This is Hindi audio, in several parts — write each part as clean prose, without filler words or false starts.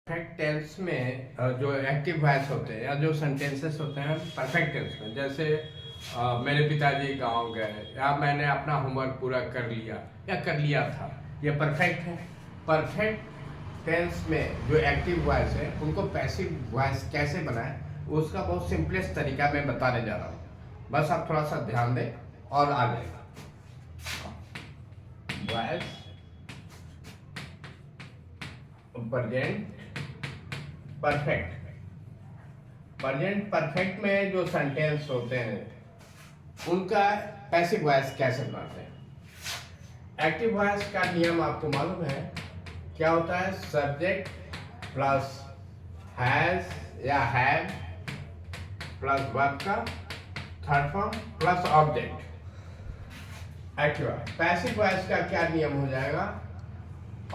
परफेक्ट टेंस में जो एक्टिव वॉइस होते हैं या जो सेंटेंसेस होते हैं परफेक्ट टेंस में, जैसे मेरे पिताजी गांव गए या मैंने अपना होमवर्क पूरा कर लिया या कर लिया था, ये परफेक्ट है। परफेक्ट टेंस में जो एक्टिव वॉइस है उनको पैसिव वॉइस कैसे बनाए उसका बहुत सिंपलेस्ट तरीका मैं बताने जा रहा हूँ। बस आप थोड़ा सा ध्यान दें और आ जाएगा। Voice present perfect. Present perfect में जो सेंटेंस होते हैं उनका पैसिव वॉइस कैसे बनाते हैं। एक्टिव वॉइस का नियम आपको मालूम है क्या होता है? सब्जेक्ट प्लस हैज या हैव प्लस वर्ब का third form plus object. Active passive voice का क्या नियम हो जाएगा?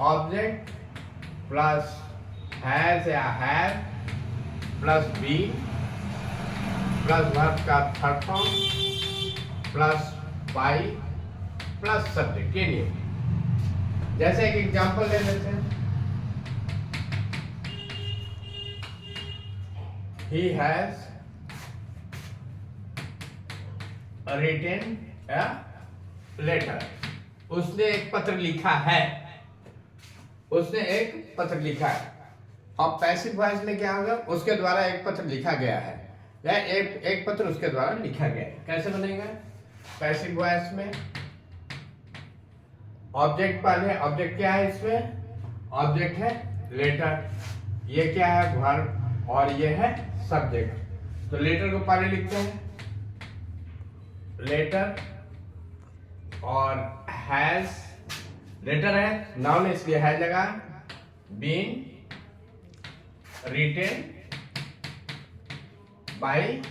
ऑब्जेक्ट प्लस हैज या have plus be plus verb का third form plus by plus subject. ये नियम। जैसे एक एग्जांपल ले लेते हैं, he has written a letter. उसने एक पत्र लिखा है। उसने एक पत्र लिखा है। अब पैसिव वॉइस में क्या होगा? उसके द्वारा एक पत्र लिखा गया है या एक पत्र उसके द्वारा लिखा गया है। कैसे बनेगा? पैसिव वॉइस में ऑब्जेक्ट पहले, ऑब्जेक्ट क्या है इसमें? ऑब्जेक्ट है लेटर। ये क्या है? वर्ब। और ये है सब्जेक्ट। तो लेटर को पहले लिखते हैं, लेटर। और हैज, लेटर है नाउन इसलिए हैज लगा। बीन रिटेन बाई,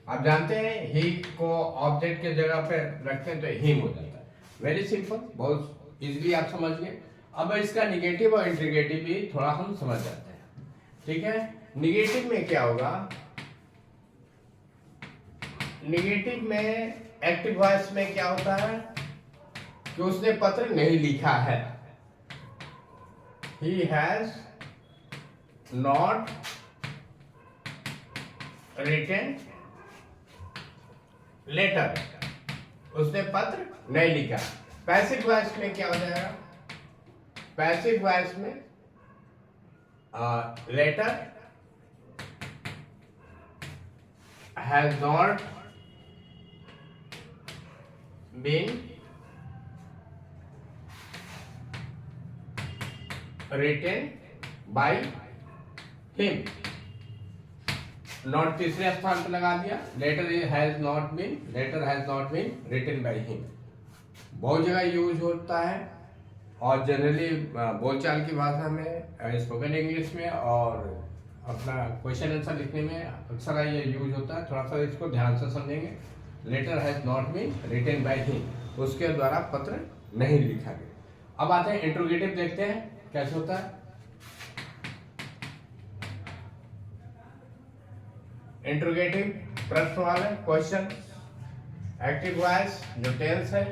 आप जानते हैं ही को ऑब्जेक्ट के जगह पे रखते हैं तो हिम हो जाता है। वेरी सिंपल, बहुत इजीली आप समझ गए। अब इसका निगेटिव और इंटीग्रेटिव भी थोड़ा हम समझ जाते हैं। ठीक है, निगेटिव में क्या होगा? निगेटिव में एक्टिव वॉइस में क्या होता है कि उसने पत्र नहीं लिखा है। He has not written letter. उसने पत्र नहीं लिखा। पैसिव वॉइस में क्या हो जाएगा? पैसिव वॉइस में letter has not been written by him. Not तीसरे स्थान पर लगा दिया। Letter has not been written by him. बहुत जगह यूज होता है और जनरली बोलचाल की भाषा में, स्पोकन इंग्लिश में और अपना क्वेश्चन आंसर लिखने में अक्सर ये यूज होता है। थोड़ा सा इसको ध्यान से समझेंगे। Letter has not been written by him, उसके द्वारा पत्र नहीं लिखा गया। अब आते हैं इंट्रोगेटिव, देखते हैं कैसे होता है। इंट्रोगेटिव प्रश्न वाला क्वेश्चन। एक्टिव वॉइस जो टेंस है,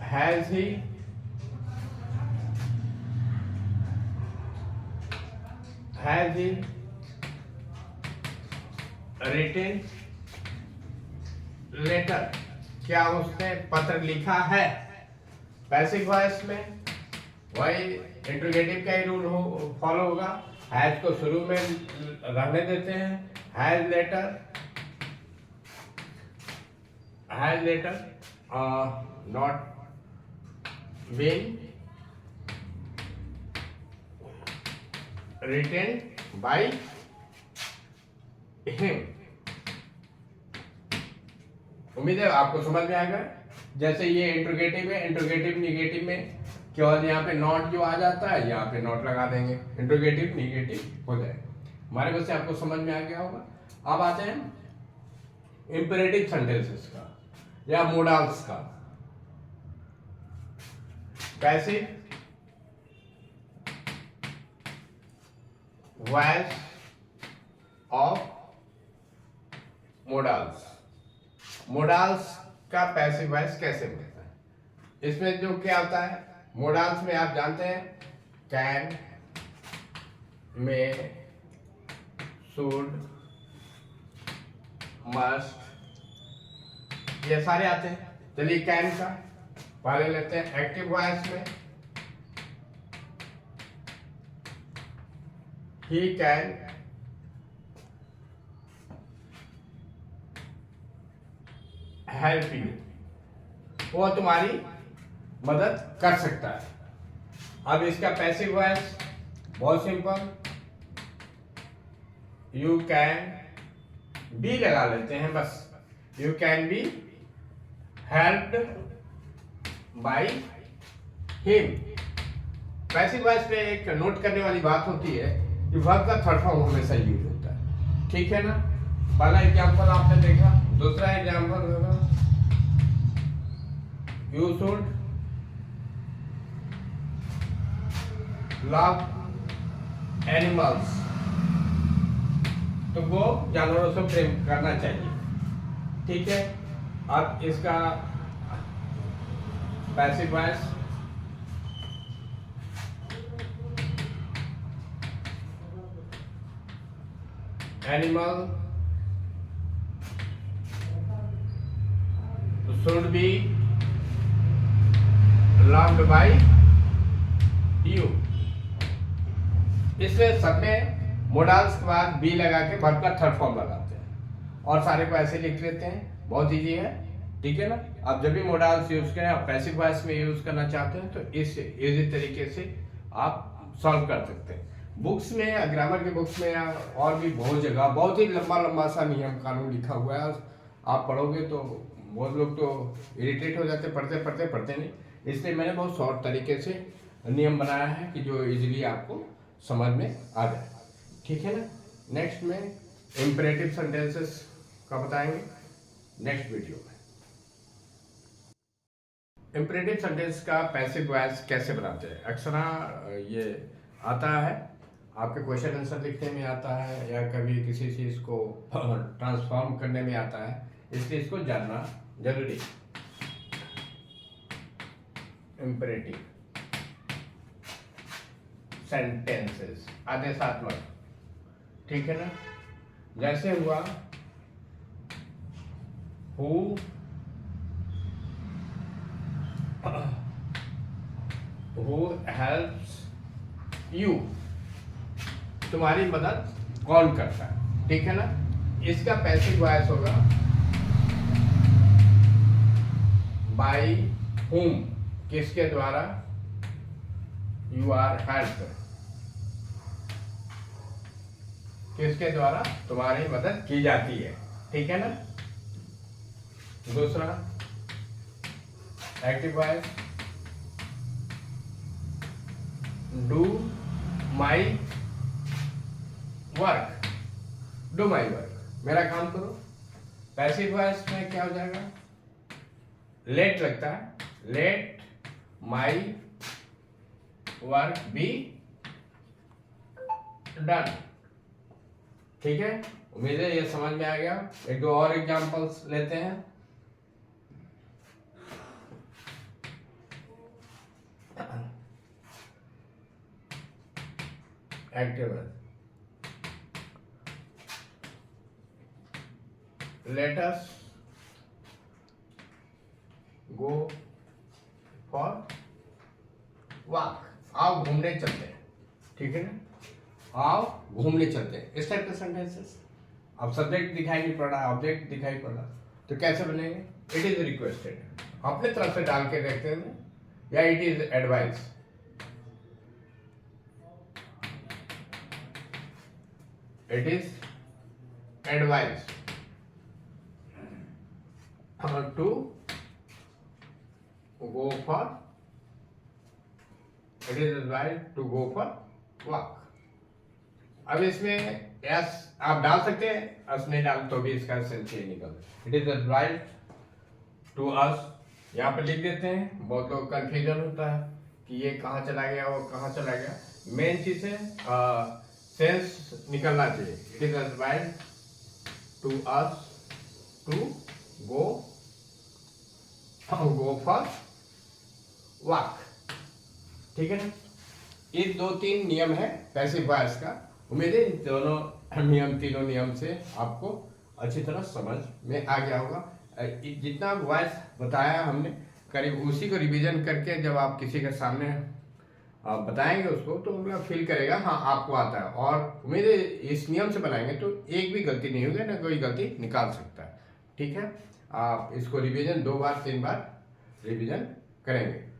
हैज ही, रिटन लेटर, क्या उसने पत्र लिखा है। पैसिव वॉइस में वही इंट्रोगेटिव का ही रूल फॉलो होगा। हैज को शुरू में रहने देते हैं। Has letter not been written by him. उम्मीद है आपको समझ में आएगा। जैसे ये इंट्रोगेटिव है, इंट्रोगेटिव निगेटिव में केवल यहाँ पे नॉट जो आ जाता है यहाँ पे नॉट लगा देंगे, इंट्रोगेटिव निगेटिव हो जाएगा। हमारे बस से आपको समझ में आ गया होगा। अब आते हैं इंपेरेटिव सेंटेंसेस का या मोडाल्स का। Passive voice of modals. Modals का पैसिव वॉइस कैसे मिलता है? इसमें जो क्या होता है, मोडाल्स में आप जानते हैं कैन, मे, शुड, मस्ट, ये सारे आते हैं। चलिए कैन का पहले लेते हैं। एक्टिव वॉइस में ही कैन हेल्प यू, वो तुम्हारी मदद कर सकता है। अब इसका पैसिव वॉइस बहुत सिंपल, यू कैन बी लगा लेते हैं बस। You can be helped by him. Passive voice पे एक नोट करने वाली बात होती है कि वर्ब का थर्ड फॉर्म हमेशा यूज होता है, ठीक है ना। पहला एग्जांपल आपने देखा, दूसरा एग्जांपल होगा यू शुड लव एनिमल्स, तो वो जानवरों से प्रेम करना चाहिए, ठीक है। अब इसका passive voice animal should be loved by you। इसमें सब में मोडाल्स के बाद बी लगा के वर्ब का थर्ड फॉर्म लगाते हैं और सारे को ऐसे लिख लेते हैं, बहुत इजी है, ठीक है ना। अब जब भी मोडाल्स यूज करें, आप पैसिव वॉइस में यूज करना चाहते हैं तो इस इजी तरीके से आप सॉल्व कर सकते हैं। बुक्स में, ग्रामर के बुक्स में और भी बहुत जगह बहुत ही लंबा लंबा सा नियम कानून लिखा हुआ है, आप पढ़ोगे तो बहुत लोग तो इरिटेट हो जाते पढ़ते नहीं, इसलिए मैंने बहुत शॉर्ट तरीके से नियम बनाया है कि जो इजीली आपको समझ में आ जाए, ठीक है ना। नेक्स्ट में इम्परेटिव सेंटेंसेस का बताएंगे नेक्स्ट वीडियो में। इम्परेटिव सेंटेंस का पैसिव वॉइस कैसे बनाते हैं, अक्सर ये आता है आपके क्वेश्चन आंसर लिखने में आता है या कभी किसी चीज़ को ट्रांसफॉर्म करने में आता है, इसलिए इसको जानना जरूरी। इम्परेटिव सेंटेंसेस आदेशात्मक, ठीक है ना। जैसे हुआ हु हेल्प्स यू, तुम्हारी मदद कौन करता है, ठीक है ना। इसका पैसिव वॉइस होगा बाय हुम, किसके द्वारा, यू आर हेल्प्ड, किसके द्वारा तुम्हारी मदद की जाती है, ठीक है ना। दूसरा active voice do my work, do my work, मेरा काम करो। पैसिव वॉइस में क्या हो जाएगा, लेट लगता है, let my work be done, ठीक है। उम्मीद है ये समझ में आ गया। एक दो और एग्जांपल्स लेते हैं। Active let us go for walk, आओ घूमने चलते हैं, ठीक है ना, आओ घूमने चलते हैं, इस टाइप के सेंटेंसेस। अब सब्जेक्ट दिखाई नहीं पड़ रहा, ऑब्जेक्ट दिखाई पड़ रहा, तो कैसे बनेंगे, इट इज रिक्वेस्टेड, अपने तरफ से डाल के देखते हैं, या it is advice, it is advice to go for, it is advised to go for walk। अब इसमें यस आप डाल सकते हैं, अस नहीं डाल तो भी इसका सेंस ये निकल, it is advised to us, यहाँ पे लिख देते हैं। बहुत लोग कंफ्यूजन होता है कि ये कहाँ चला गया वो कहाँ चला गया, मेन चीज है सेंस निकलना चाहिए। It is advised to us to go for walk, ठीक है ना। ये 2-3 नियम है पैसिव वॉइस का। उम्मीद है इन दोनों नियम, तीनों नियम से आपको अच्छी तरह समझ में आ गया होगा। जितना वॉइस बताया हमने करीब उसी को रिवीजन करके जब आप किसी के सामने बताएंगे उसको तो मतलब फील करेगा हाँ आपको आता है। और उम्मीद है इस नियम से बनाएंगे तो एक भी गलती नहीं होगी, ना कोई गलती निकाल सकता है। ठीक है, आप इसको रिवीजन 2 बार 3 बार रिवीजन करेंगे।